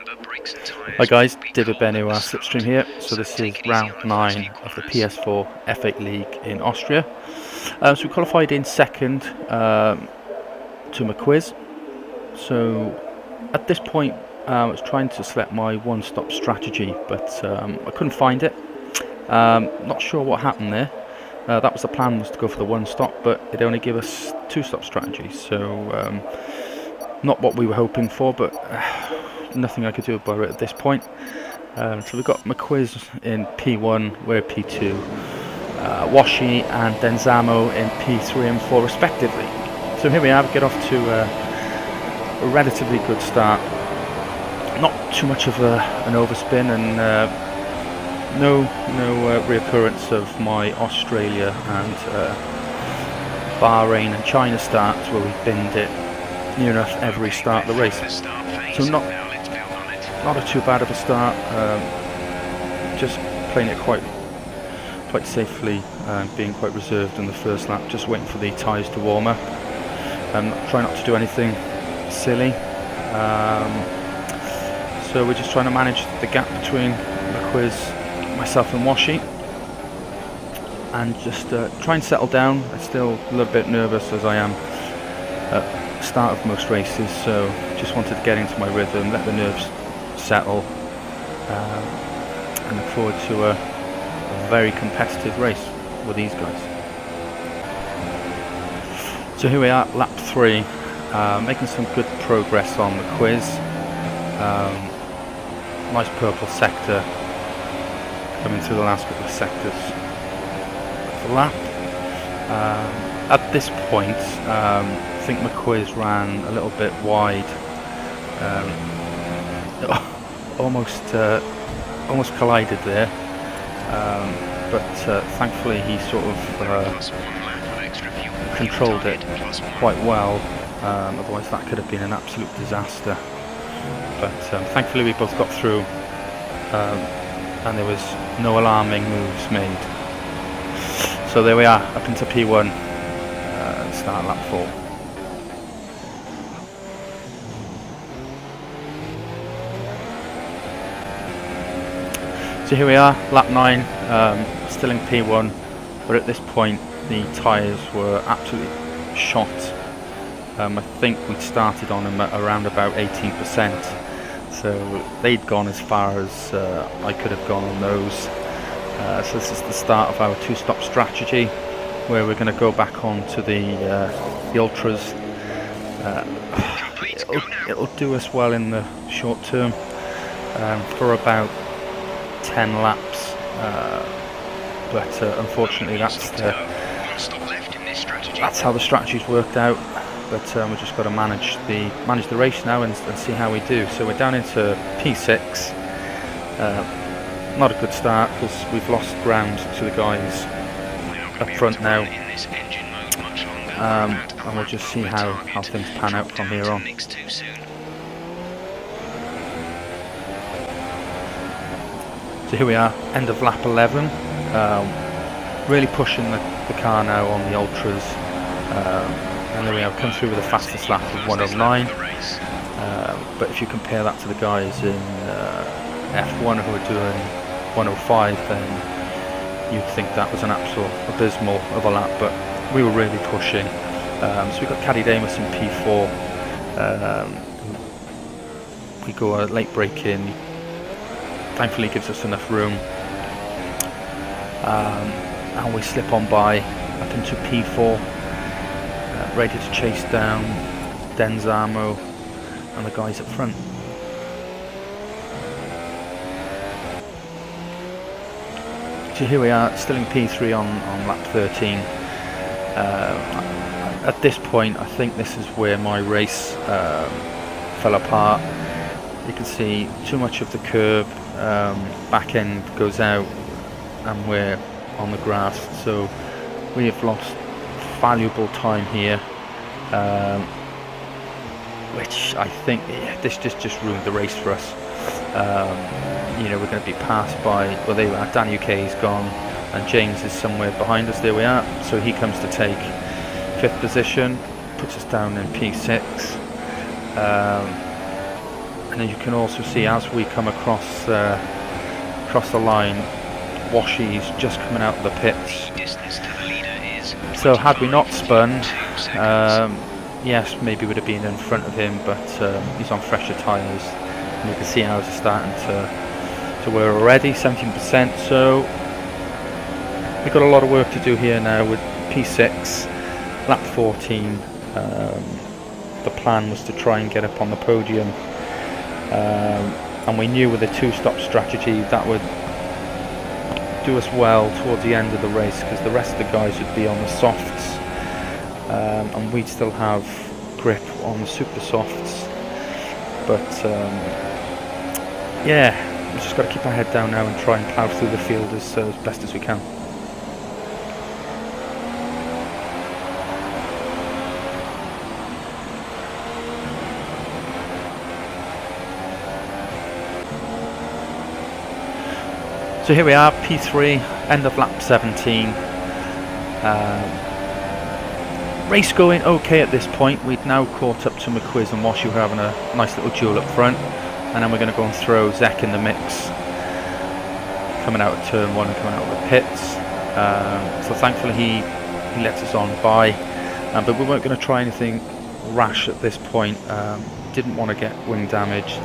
Hi guys, David Ben, AOR Slipstream here. So this is round 9 of the PS4 F8 League in Austria. So we qualified in second to my quiz. So at this point I was trying to select my one-stop strategy, but I couldn't find it. Not sure what happened there. That was the plan, was to go for the one-stop, but it only gave us two-stop strategies. So not what we were hoping for, but nothing I could do about it at this point. So we've got my quiz in P1, we're P2, Washi and Denzamo in P3 and 4 respectively. So here we are, we get off to a relatively good start. Not too much of an overspin, and no reoccurrence of my Australia and Bahrain and China starts where we binned it near enough every start of the race. So not too bad of a start, just playing it quite safely, being quite reserved in the first lap, just waiting for the tyres to warm up, and try not to do anything silly. So we're just trying to manage the gap between the quiz, myself and Washi, and just try and settle down. I'm still a little bit nervous, as I am at the start of most races, so just wanted to get into my rhythm, let the nerves settle, and look forward to a very competitive race with these guys. So here we are, lap 3, making some good progress on the quiz. Nice purple sector coming through the last couple of sectors of the lap. At this point, I think my quiz ran a little bit wide. Almost collided there, but thankfully he sort of controlled it quite well. Otherwise that could have been an absolute disaster. But thankfully we both got through, and there was no alarming moves made. So there we are, up into P1, start lap 4. So here we are, lap 9, still in P1, but at this point the tyres were absolutely shot. I think we'd started on them at around about 18%, so they'd gone as far as I could have gone on those. So this is the start of our two-stop strategy, where we're going to go back on to the ultras. It'll do us well in the short term, for about 10 laps, but unfortunately that's how the strategy's worked out. But we've just got to manage the race now and see how we do. So we're down into P6. Not a good start because we've lost ground to the guys up front now, and we'll just see how things pan out from here on. So here we are, end of lap 11, really pushing the car now on the ultras, and there we have come through with the fastest lap of 109, but if you compare that to the guys in F1 who are doing 105, then you'd think that was an absolute abysmal of a lap, but we were really pushing. So we got Caddy Damus in P4, we go a late break in. Thankfully gives us enough room, and we slip on by up into P4, ready to chase down Denzamo and the guys up front. So here we are, still in P3 on lap 13. At this point I think this is where my race fell apart. You can see too much of the curb, back end goes out, and we're on the grass, so we have lost valuable time here, which I think this just ruined the race for us. You know, we're going to be passed by, well, there we are, Dan UK's gone and James is somewhere behind us. There we are, so he comes to take 5th position, puts us down in P6. And then you can also see as we come across the line, Washy's just coming out of the pits. So had we not spun, yes, maybe would have been in front of him, but he's on fresher tyres, and you can see ours are starting to wear already, 17%. So we've got a lot of work to do here now with P6, lap 14. The plan was to try and get up on the podium, and we knew with a two-stop strategy that would do us well towards the end of the race, because the rest of the guys would be on the softs, and we'd still have grip on the super softs. But yeah, we've just got to keep our head down now and try and plough through the field as best as we can. So here we are, P3, end of lap 17. Race going okay at this point. We'd now caught up to McQuiz and Washy, who are having a nice little duel up front. And then we're going to go and throw Zek in the mix, coming out of turn 1 and coming out of the pits. So thankfully he lets us on by. But we weren't going to try anything rash at this point. Didn't want to get wing damage.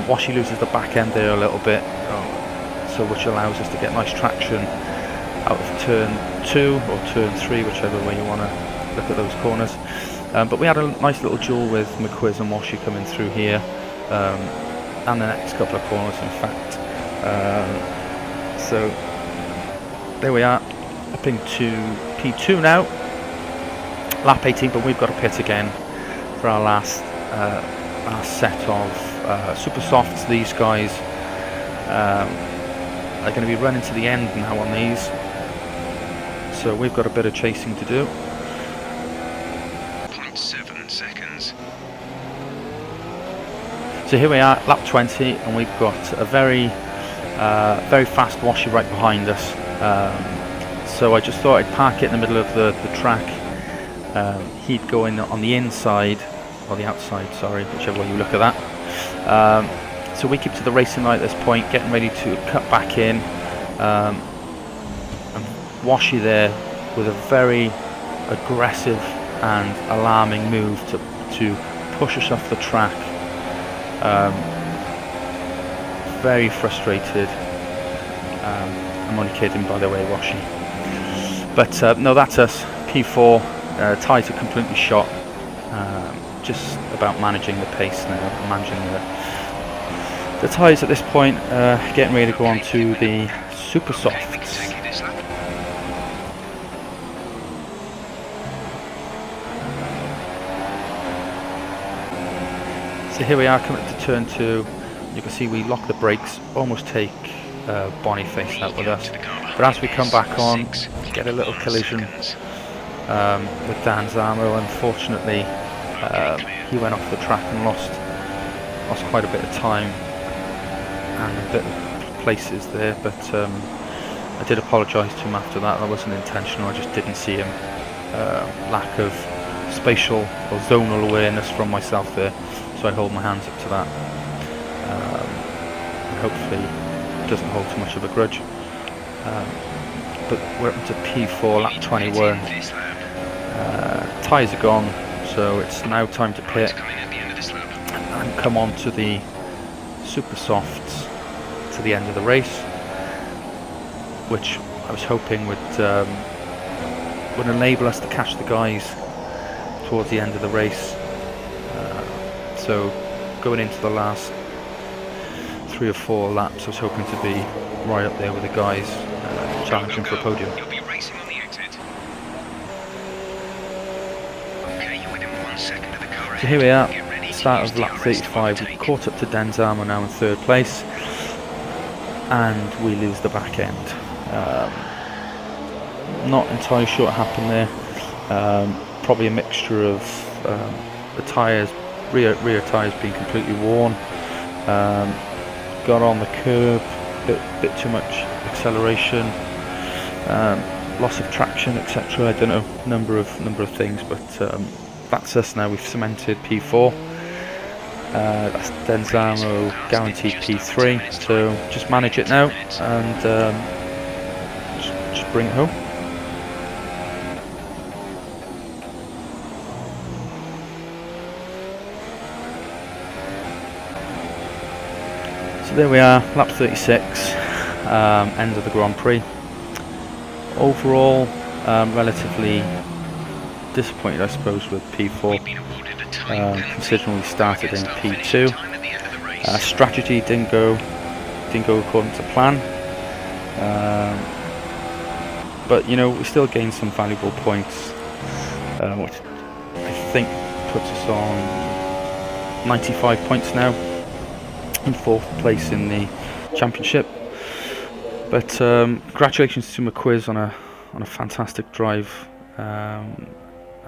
Washy loses the back end there a little bit. So which allows us to get nice traction out of turn 2 or turn 3, whichever way you want to look at those corners. But we had a nice little duel with McQuiz and Washy coming through here, and the next couple of corners in fact. So there we are, up into P2 now, lap 18, but we've got to pit again for our last set of super softs. These guys are going to be running to the end now on these, so we've got a bit of chasing to do. 0.7 seconds. So here we are, lap 20, and we've got a very fast Washy right behind us. So I just thought I'd park it in the middle of the track. He'd go in on the inside, or the outside, sorry, whichever way you look at that. So we keep to the racing line at this point, getting ready to cut back in. And Washy there with a very aggressive and alarming move to push us off the track. Very frustrated. I'm only kidding, by the way, Washy. But no, that's us. P4. Tyres are completely shot. Just about managing the pace now, managing the tyres at this point, getting ready to go on to the super softs. So here we are coming up to turn 2. You can see we lock the brakes, almost take Boniface out with us. But as we come back on, get a little collision with Dan Zamo. Unfortunately, he went off the track and lost quite a bit of time and a bit of places there, but I did apologise to him after that. That wasn't intentional, I just didn't see him. Lack of spatial or zonal awareness from myself there, so I hold my hands up to that. And hopefully it doesn't hold too much of a grudge. But we're up to P4, lap 21. Tyres are gone, so it's now time to pit and come on to the super softs to the end of the race, which I was hoping would enable us to catch the guys towards the end of the race. So going into the last 3 or 4 laps, I was hoping to be right up there with the guys, challenging for a podium. You'll be racing on the exit. Okay, you're within 1 second of the car. So here we are, start of lap 35. We've caught up to Denzamo now in 3rd place, and we lose the back end. Not entirely sure what happened there. Probably a mixture of the tyres, rear tyres being completely worn. Got on the curb, bit too much acceleration, loss of traction, etc. I don't know, number of things, but that's us now. We've cemented P4. That's Denzamo guaranteed P3, so just manage it now and just bring it home. So there we are, lap 36, end of the Grand Prix. Overall, relatively disappointed, I suppose, with P4, considering we started in P2. Strategy didn't go according to plan, but you know, we still gained some valuable points, which I think puts us on 95 points now, in 4th place in the championship. But congratulations to McQuiz on a fantastic drive,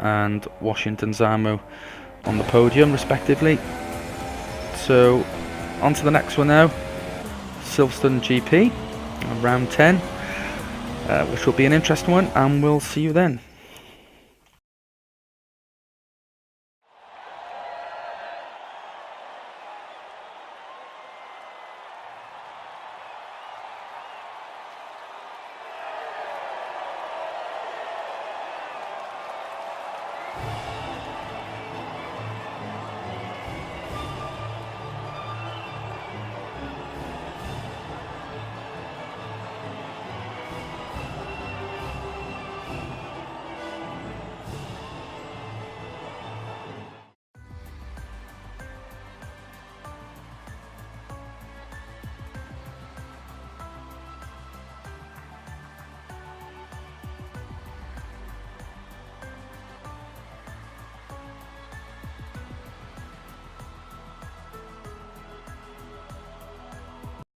and Washington Zamo on the podium respectively. So on to the next one now, Silverstone GP, round 10, which will be an interesting one, and we'll see you then.